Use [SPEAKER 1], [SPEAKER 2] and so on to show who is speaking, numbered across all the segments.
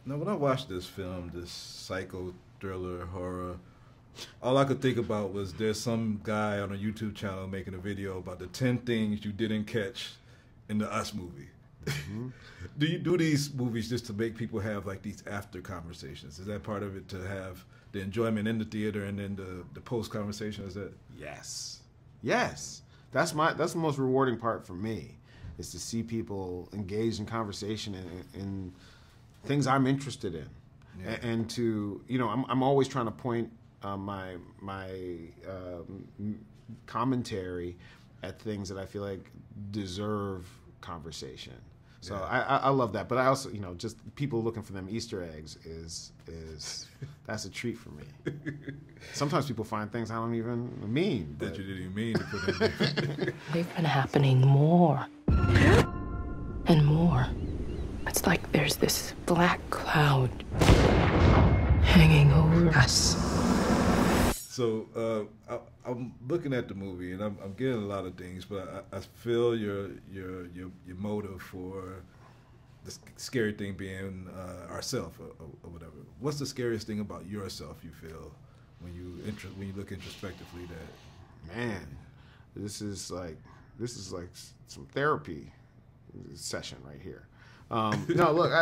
[SPEAKER 1] Now, when I watched this film, this psycho thriller horror, all I could think about was there's some guy on a YouTube channel making a video about the 10 things you didn't catch in the Us movie. Mm-hmm. Do you do these movies just to make people have like these after conversations? Is that part of it, to have the enjoyment in the theater and then the post conversation? Is that?
[SPEAKER 2] Yes. Yes. That's the most rewarding part for me, is to see people engage in conversation in things I'm interested in. Yeah. And to, you know, I'm always trying to point my commentary at things that I feel like deserve conversation. So yeah. I love that, but I also, you know, just people looking for them Easter eggs is that's a treat for me. Sometimes people find things I don't even mean.
[SPEAKER 1] That you didn't even mean to put in there.
[SPEAKER 3] They've been happening more and more. It's like there's this black cloud hanging over us.
[SPEAKER 1] So I'm looking at the movie and I'm getting a lot of things, but I feel your motive for the scary thing being ourself or whatever. What's the scariest thing about yourself you feel when you look introspectively? That,
[SPEAKER 2] man, this is like some therapy session right here. No, look,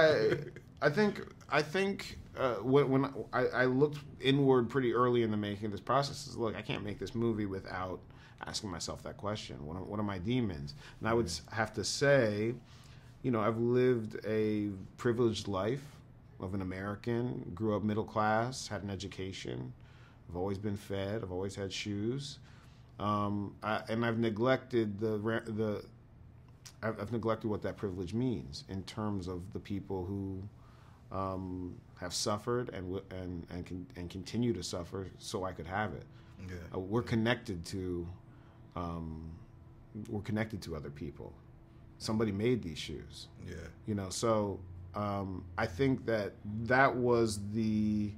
[SPEAKER 2] I think when I looked inward pretty early in the making of this process, is look, I can't make this movie without asking myself that question. What are my demons? And I would have to say, you know, I've lived a privileged life of an American, grew up middle class, had an education. I've always been fed. I've always had shoes, and I've neglected I've neglected what that privilege means in terms of the people who have suffered and continue to suffer, so I could have it. Yeah. We're connected to other people. Somebody made these shoes.
[SPEAKER 1] Yeah.
[SPEAKER 2] You know, so I think that was the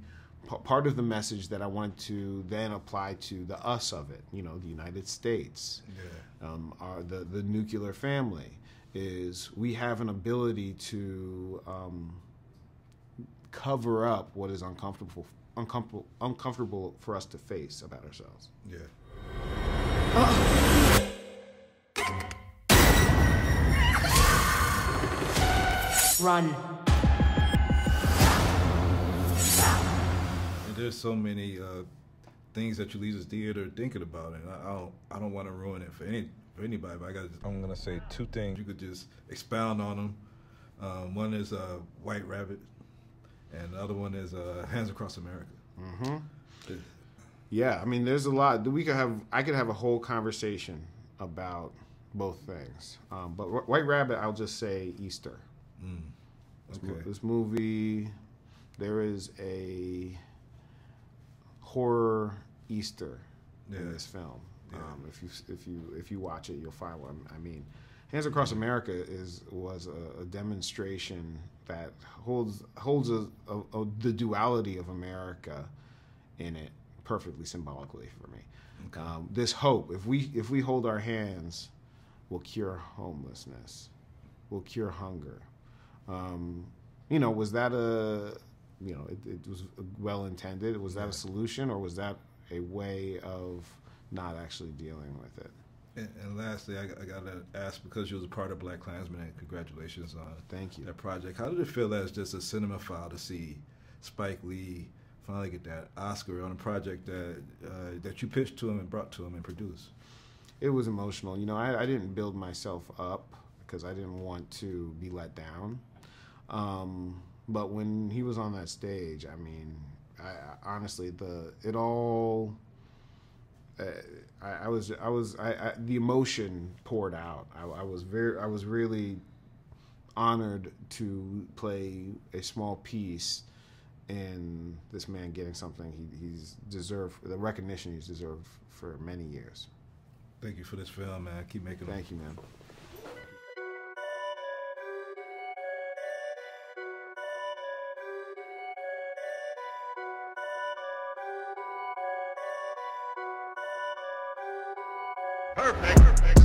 [SPEAKER 2] part of the message that I wanted to then apply to the us of it. You know, the United States.
[SPEAKER 1] Yeah.
[SPEAKER 2] The nuclear family is we have an ability to cover up what is uncomfortable for us to face about ourselves.
[SPEAKER 1] Yeah.
[SPEAKER 3] Run.
[SPEAKER 1] And there's so many things that you leave the theater thinking about, and I don't want to ruin it for anybody, but I'm gonna say two things. You could just expound on them. One is White Rabbit, and the other one is Hands Across America.
[SPEAKER 2] Mm-hmm. Yeah, I mean, there's a lot. I could have a whole conversation about both things. But White Rabbit, I'll just say Easter.
[SPEAKER 1] Okay.
[SPEAKER 2] This movie, there is a horror Easter in this film. Yeah. If you watch it, you'll find what I mean. Hands Across America was a demonstration that holds the duality of America in it perfectly symbolically for me. Okay. This hope, if we hold our hands, will cure homelessness, will cure hunger. You know, was that it was well intended? Was that a solution, or was that a way of not actually dealing with it?
[SPEAKER 1] And lastly, I got to ask, because you was a part of Black Klansman, and congratulations on that project. How did it feel as just a cinemaphile to see Spike Lee finally get that Oscar on a project that you pitched to him and brought to him and produced?
[SPEAKER 2] It was emotional. You know, I didn't build myself up because I didn't want to be let down. But when he was on that stage, I mean, honestly, the emotion poured out. I was really honored to play a small piece in this man getting something he's deserved, the recognition he's deserved for many years.
[SPEAKER 1] Thank you for this film, man. Keep making them.
[SPEAKER 2] Thank you, man.
[SPEAKER 4] Perfect.